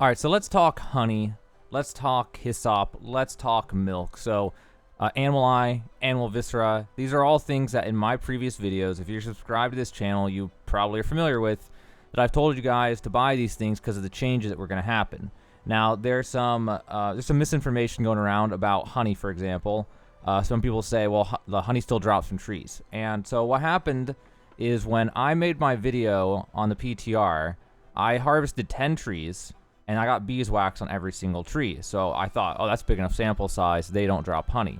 All right, so let's talk honey. Let's talk hyssop. Let's talk milk. So, animal eye, animal viscera. These are all things that in my previous videos, if you're subscribed to this channel, you probably are familiar with. That I've told you guys to buy these things because of the changes that were going to happen. Now, there's some misinformation going around about honey, for example. Some people say, well, the honey still drops from trees. And so what happened is when I made my video on the PTR, I harvested 10 trees, and I got beeswax on every single tree. So I thought, oh, that's big enough sample size. They don't drop honey.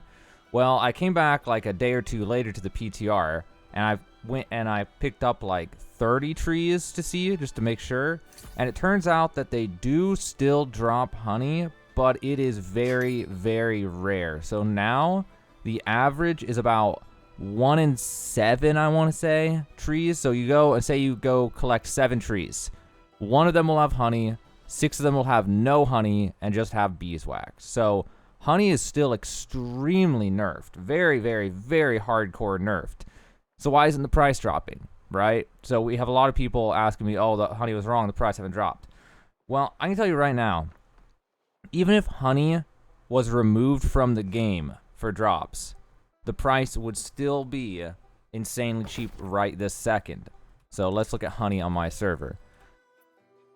Well, I came back like a day or two later to the PTR, and I went and I picked up like 30 trees to see, just to make sure. And it turns out that they do still drop honey, but it is very, very rare. So now the average is about 1 in 7, I want to say, trees. So you go and say you go collect 7 trees. 1 of them will have honey. 6 of them will have no honey and just have beeswax. So honey is still extremely nerfed. Very, very, very hardcore nerfed. So why isn't the price dropping, right? So we have a lot of people asking me, oh, the honey was wrong, the price haven't dropped. Well, I can tell you right now, even if honey was removed from the game for drops, the price would still be insanely cheap right this second. So let's look at honey on my server.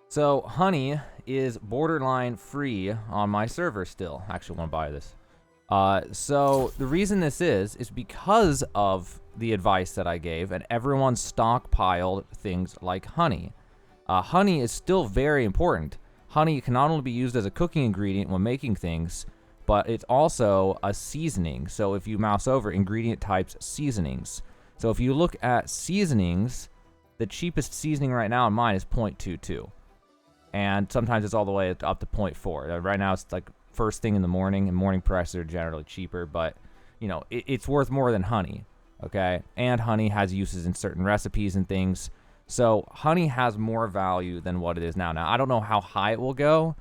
So honey is borderline free on my server still. I actually want to buy this. So the reason this is because of the advice that I gave, and everyone stockpiled things like honey. Honey is still very important. Honey can not only be used as a cooking ingredient when making things, but it's also a seasoning. So if you mouse over ingredient types, seasonings. So if you look at seasonings, the cheapest seasoning right now in mine is 0.22. And sometimes it's all the way up to 0.4. Right now it's like first thing in the morning, and morning prices are generally cheaper, but you know, it's worth more than honey, okay? And honey has uses in certain recipes and things. So honey has more value than what it is now. Now, I don't know how high it will go,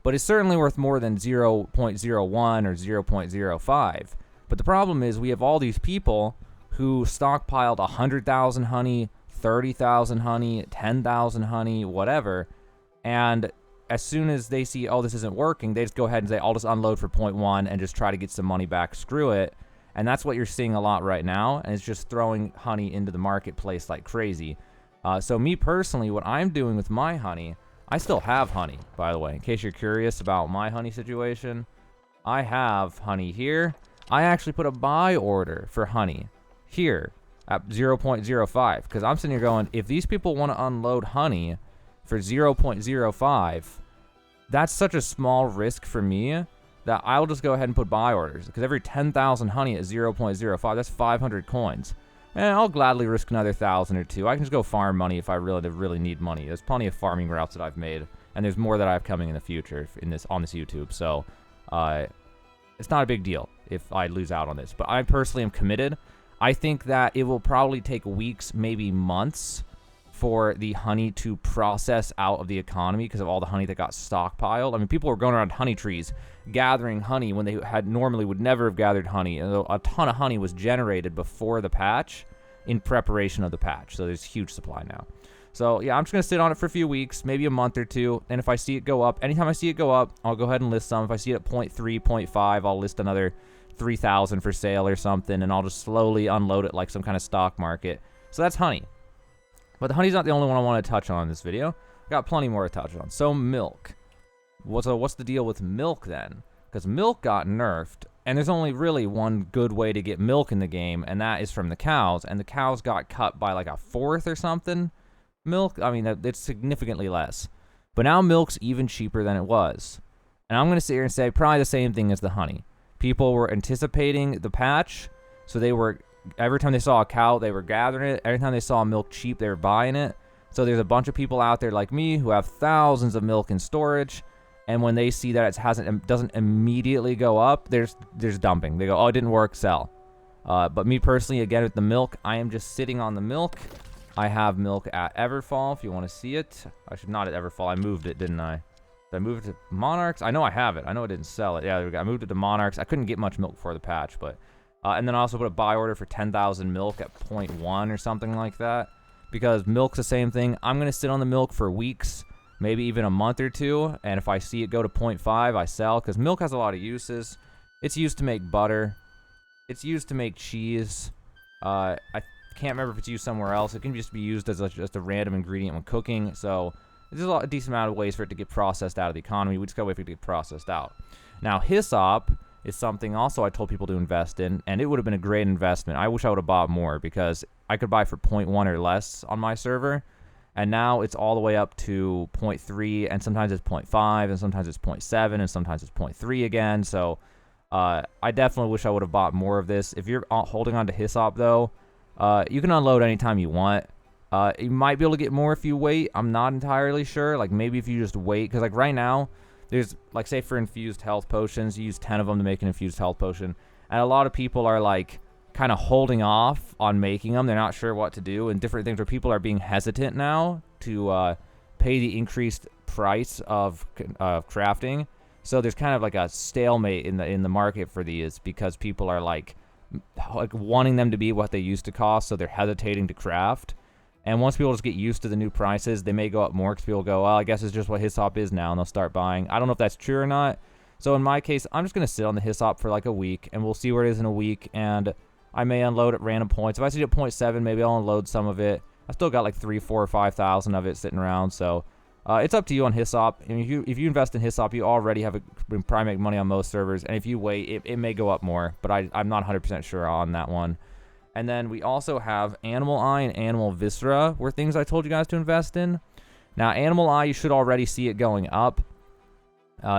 but it's certainly worth more than 0.01 or 0.05. But the problem is we have all these people who stockpiled 100,000 honey, 30,000 honey, 10,000 honey, whatever, and as soon as they see, oh, this isn't working, they just go ahead and say, I'll just unload for 0.1 and just try to get some money back. Screw it. And that's what you're seeing a lot right now. And it's just throwing honey into the marketplace like crazy. So me personally, what I'm doing with my honey, I still have honey, by the way. In case you're curious about my honey situation, I have honey here. I actually put a buy order for honey here at 0.05. Because I'm sitting here going, if these people want to unload honey for 0.05, that's such a small risk for me that I'll just go ahead and put buy orders. Because every 10,000 honey at 0.05, that's 500 coins. And I'll gladly risk another 1,000 or 2. I can just go farm money if I really need money. There's plenty of farming routes that I've made, and there's more that I have coming in the future on this YouTube. So it's not a big deal if I lose out on this. But I personally am committed. I think that it will probably take weeks, maybe months, for the honey to process out of the economy because of all the honey that got stockpiled. I mean, people were going around honey trees gathering honey when they had normally would never have gathered honey. And a ton of honey was generated before the patch in preparation of the patch. So there's huge supply now. So yeah, I'm just going to sit on it for a few weeks, maybe a month or two. And if I see it go up, anytime I see it go up, I'll go ahead and list some. If I see it at 0.3, 0.5, I'll list another 3,000 for sale or something. And I'll just slowly unload it like some kind of stock market. So that's honey. But the honey's not the only one I want to touch on in this video. I've got plenty more to touch on. So milk. What's the deal with milk then? Because milk got nerfed, and there's only really one good way to get milk in the game, and that is from the cows. And the cows got cut by like a fourth or something. Milk, I mean, it's significantly less. But now milk's even cheaper than it was. And I'm going to sit here and say probably the same thing as the honey. People were anticipating the patch, so they were... Every time they saw a cow, they were gathering it. Every time they saw milk cheap, they were buying it. So there's a bunch of people out there like me who have thousands of milk in storage, and when they see that it doesn't immediately go up, there's dumping. They go, oh, it didn't work, sell. But me personally, again with the milk, I am just sitting on the milk. I have milk at Everfall if you want to see it. I should not at Everfall. I moved it, didn't I? Did I move it to Monarchs? I know I have it. I know I didn't sell it. Yeah, there we go. I moved it to Monarchs. I couldn't get much milk before the patch, but... and then I also put a buy order for 10,000 milk at 0.1 or something like that. Because milk's the same thing. I'm going to sit on the milk for weeks. maybe even a month or two. And if I see it go to 0.5, I sell, because milk has a lot of uses. It's used to make butter. It's used to make cheese. I can't remember if it's used somewhere else. It can just be used as just a random ingredient when cooking. So there's a decent amount of ways for it to get processed out of the economy. We just gotta wait for it to get processed out. Now, hyssop is something also I told people to invest in, and it would have been a great investment. I wish I would have bought more, because I could buy for 0.1 or less on my server, and now it's all the way up to 0.3, and sometimes it's 0.5, and sometimes it's 0.7, and sometimes it's 0.3 again. So I definitely wish I would have bought more of this. If you're holding on to hyssop, though, you can unload anytime you want. You might be able to get more if you wait. I'm not entirely sure. Like, maybe if you just wait, because like right now, there's, like, say for infused health potions, you use 10 of them to make an infused health potion. And a lot of people are, like, kind of holding off on making them. They're not sure what to do, and different things where people are being hesitant now to pay the increased price of crafting. So there's kind of like a stalemate in the market for these, because people are, like wanting them to be what they used to cost, so they're hesitating to craft. And once people just get used to the new prices, they may go up more, because people go, well, I guess it's just what hyssop is now, and they'll start buying. I don't know if that's true or not. So in my case, I'm just going to sit on the hyssop for like a week, and we'll see where it is in a week, and I may unload at random points. If I see it at 0.7, maybe I'll unload some of it. I still got like 3, 4, or 5,000 of it sitting around, so it's up to you on hyssop. I mean, if you invest in hyssop, you already have probably make money on most servers, and if you wait, it may go up more, but I'm not 100% sure on that one. And then we also have Animal Eye and Animal Viscera were things I told you guys to invest in. Now, Animal Eye, you should already see it going up.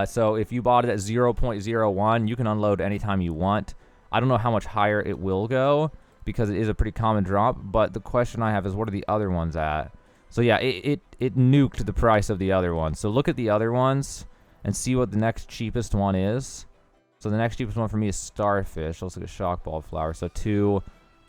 So if you bought it at 0.01, you can unload anytime you want. I don't know how much higher it will go, because it is a pretty common drop. But the question I have is, what are the other ones at? So yeah, it nuked the price of the other ones. So look at the other ones and see what the next cheapest one is. So the next cheapest one for me is Starfish. Let's look at Shockball Flower. So 2...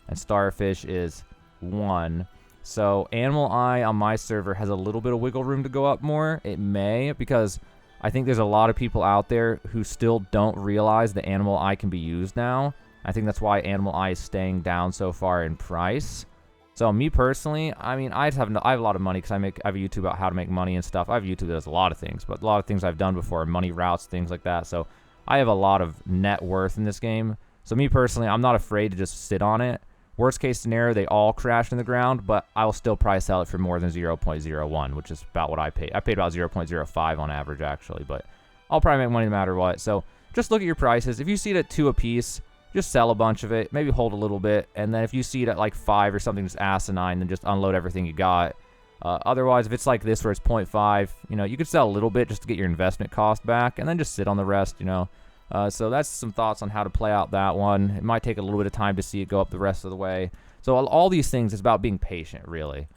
and Starfish is 1. So Animal Eye on my server has a little bit of wiggle room to go up more. It may, because I think there's a lot of people out there who still don't realize that Animal Eye can be used now. I think that's why Animal Eye is staying down so far in price. So me personally, I mean, I have a lot of money, because I have a YouTube about how to make money and stuff. I have a YouTube that does a lot of things, but a lot of things I've done before, money routes, things like that. So I have a lot of net worth in this game. So me personally, I'm not afraid to just sit on it. Worst case scenario, they all crash in the ground, but I will still probably sell it for more than 0.01, which is about what I paid. I paid about 0.05 on average, actually, but I'll probably make money no matter what. So just look at your prices. If you see it at 2 a piece, just sell a bunch of it, maybe hold a little bit, and then if you see it at like 5 or something just asinine, then just unload everything you got. Otherwise, if it's like this where it's 0.5, you know, you could sell a little bit just to get your investment cost back, and then just sit on the rest, you know. So that's some thoughts on how to play out that one. It might take a little bit of time to see it go up the rest of the way. So all these things, it's about being patient, really.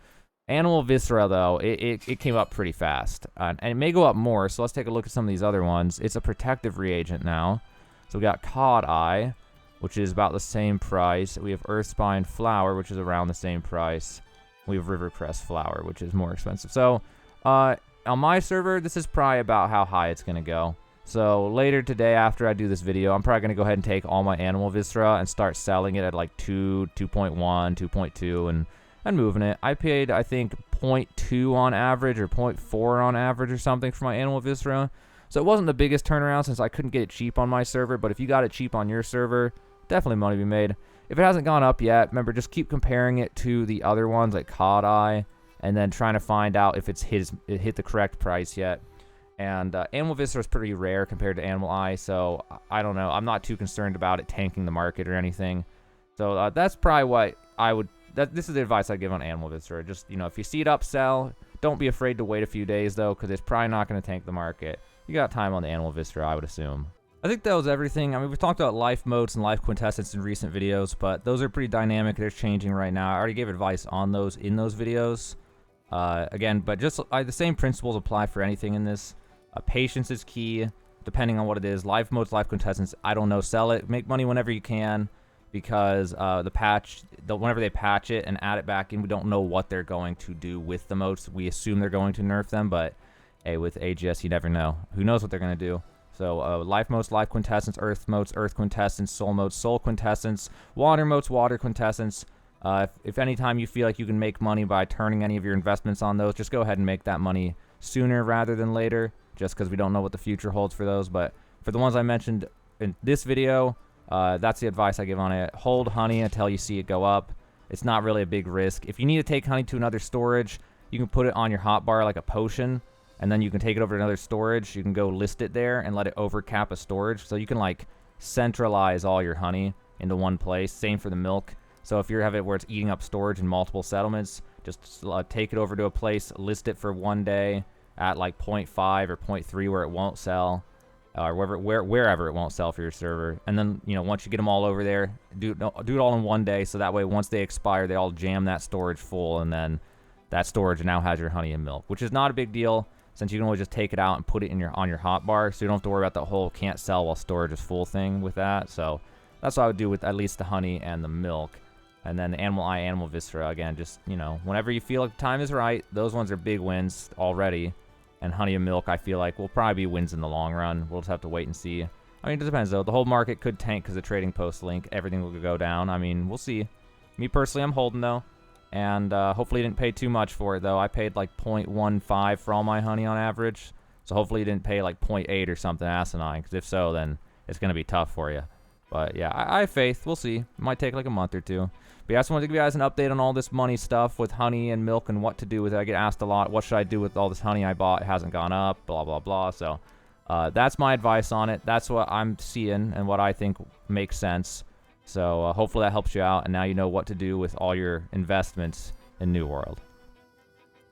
Animal Viscera, though, it came up pretty fast. And it may go up more, so let's take a look at some of these other ones. It's a protective reagent now. So we got Cod Eye, which is about the same price. We have Earthspine Flower, which is around the same price. We have Rivercrest Flower, which is more expensive. So on my server, this is probably about how high it's going to go. So later today, after I do this video, I'm probably going to go ahead and take all my Animal Viscera and start selling it at like 2, 2.1, 2.2, and moving it. I paid, I think, 0.2 on average or 0.4 on average or something for my Animal Viscera. So it wasn't the biggest turnaround, since I couldn't get it cheap on my server, but if you got it cheap on your server, definitely money to be made. If it hasn't gone up yet, remember, just keep comparing it to the other ones like Cod Eye, and then trying to find out if it hit the correct price yet. And Animal Viscera is pretty rare compared to Animal Eye, so I don't know. I'm not too concerned about it tanking the market or anything. So that's probably what I would... This is the advice I give on Animal Viscera. Just, you know, if you see it up, sell. Don't be afraid to wait a few days, though, because it's probably not going to tank the market. You got time on the Animal Viscera, I would assume. I think that was everything. I mean, we've talked about life modes and life quintessence in recent videos, but those are pretty dynamic. They're changing right now. I already gave advice on those in those videos. Again, but just the same principles apply for anything in this. Patience is key, depending on what it is. Life modes, life quintessence, I don't know. Sell it. Make money whenever you can, because whenever they patch it and add it back in, we don't know what they're going to do with the modes. We assume they're going to nerf them, but hey, with AGS, you never know. Who knows what they're going to do? So life modes, life quintessence, earth modes, earth quintessence, soul modes, soul quintessence, water modes, water quintessence. If any time you feel like you can make money by turning any of your investments on those, just go ahead and make that money. sooner rather than later, just because we don't know what the future holds for those. But for the ones I mentioned in this video, that's the advice I give on it. Hold honey until you see it go up. It's not really a big risk. If you need to take honey to another storage, you can put it on your hotbar like a potion, and then you can take it over to another storage. You can go list it there and let it overcap a storage. So you can like centralize all your honey into one place. Same for the milk. So if you have it where it's eating up storage in multiple settlements, just take it over to a place, list it for one day at like 0.5 or 0.3 where it won't sell, or wherever it won't sell for your server. And then, you know, once you get them all over there, do it all in one day, so that way once they expire, they all jam that storage full, and then that storage now has your honey and milk, which is not a big deal since you can always just take it out and put it in on your hotbar, so you don't have to worry about the whole can't sell while storage is full thing with that. So that's what I would do with at least the honey and the milk. And then the animal eye, animal viscera, again, just, you know, whenever you feel like time is right, those ones are big wins already. And honey and milk, I feel like, will probably be wins in the long run. We'll just have to wait and see. I mean, it depends, though. The whole market could tank because of trading post link. Everything will go down. I mean, we'll see. Me, personally, I'm holding, though. And hopefully didn't pay too much for it, though. I paid like 0.15 for all my honey on average. So hopefully you didn't pay like 0.8 or something asinine. Because if so, then it's going to be tough for you. But yeah, I have faith. We'll see. It might take like a month or two. But yeah, I just wanted to give you guys an update on all this money stuff with honey and milk and what to do with it. I get asked a lot, what should I do with all this honey I bought? It hasn't gone up, blah, blah, blah. So that's my advice on it. That's what I'm seeing and what I think makes sense. So hopefully that helps you out. And now you know what to do with all your investments in New World.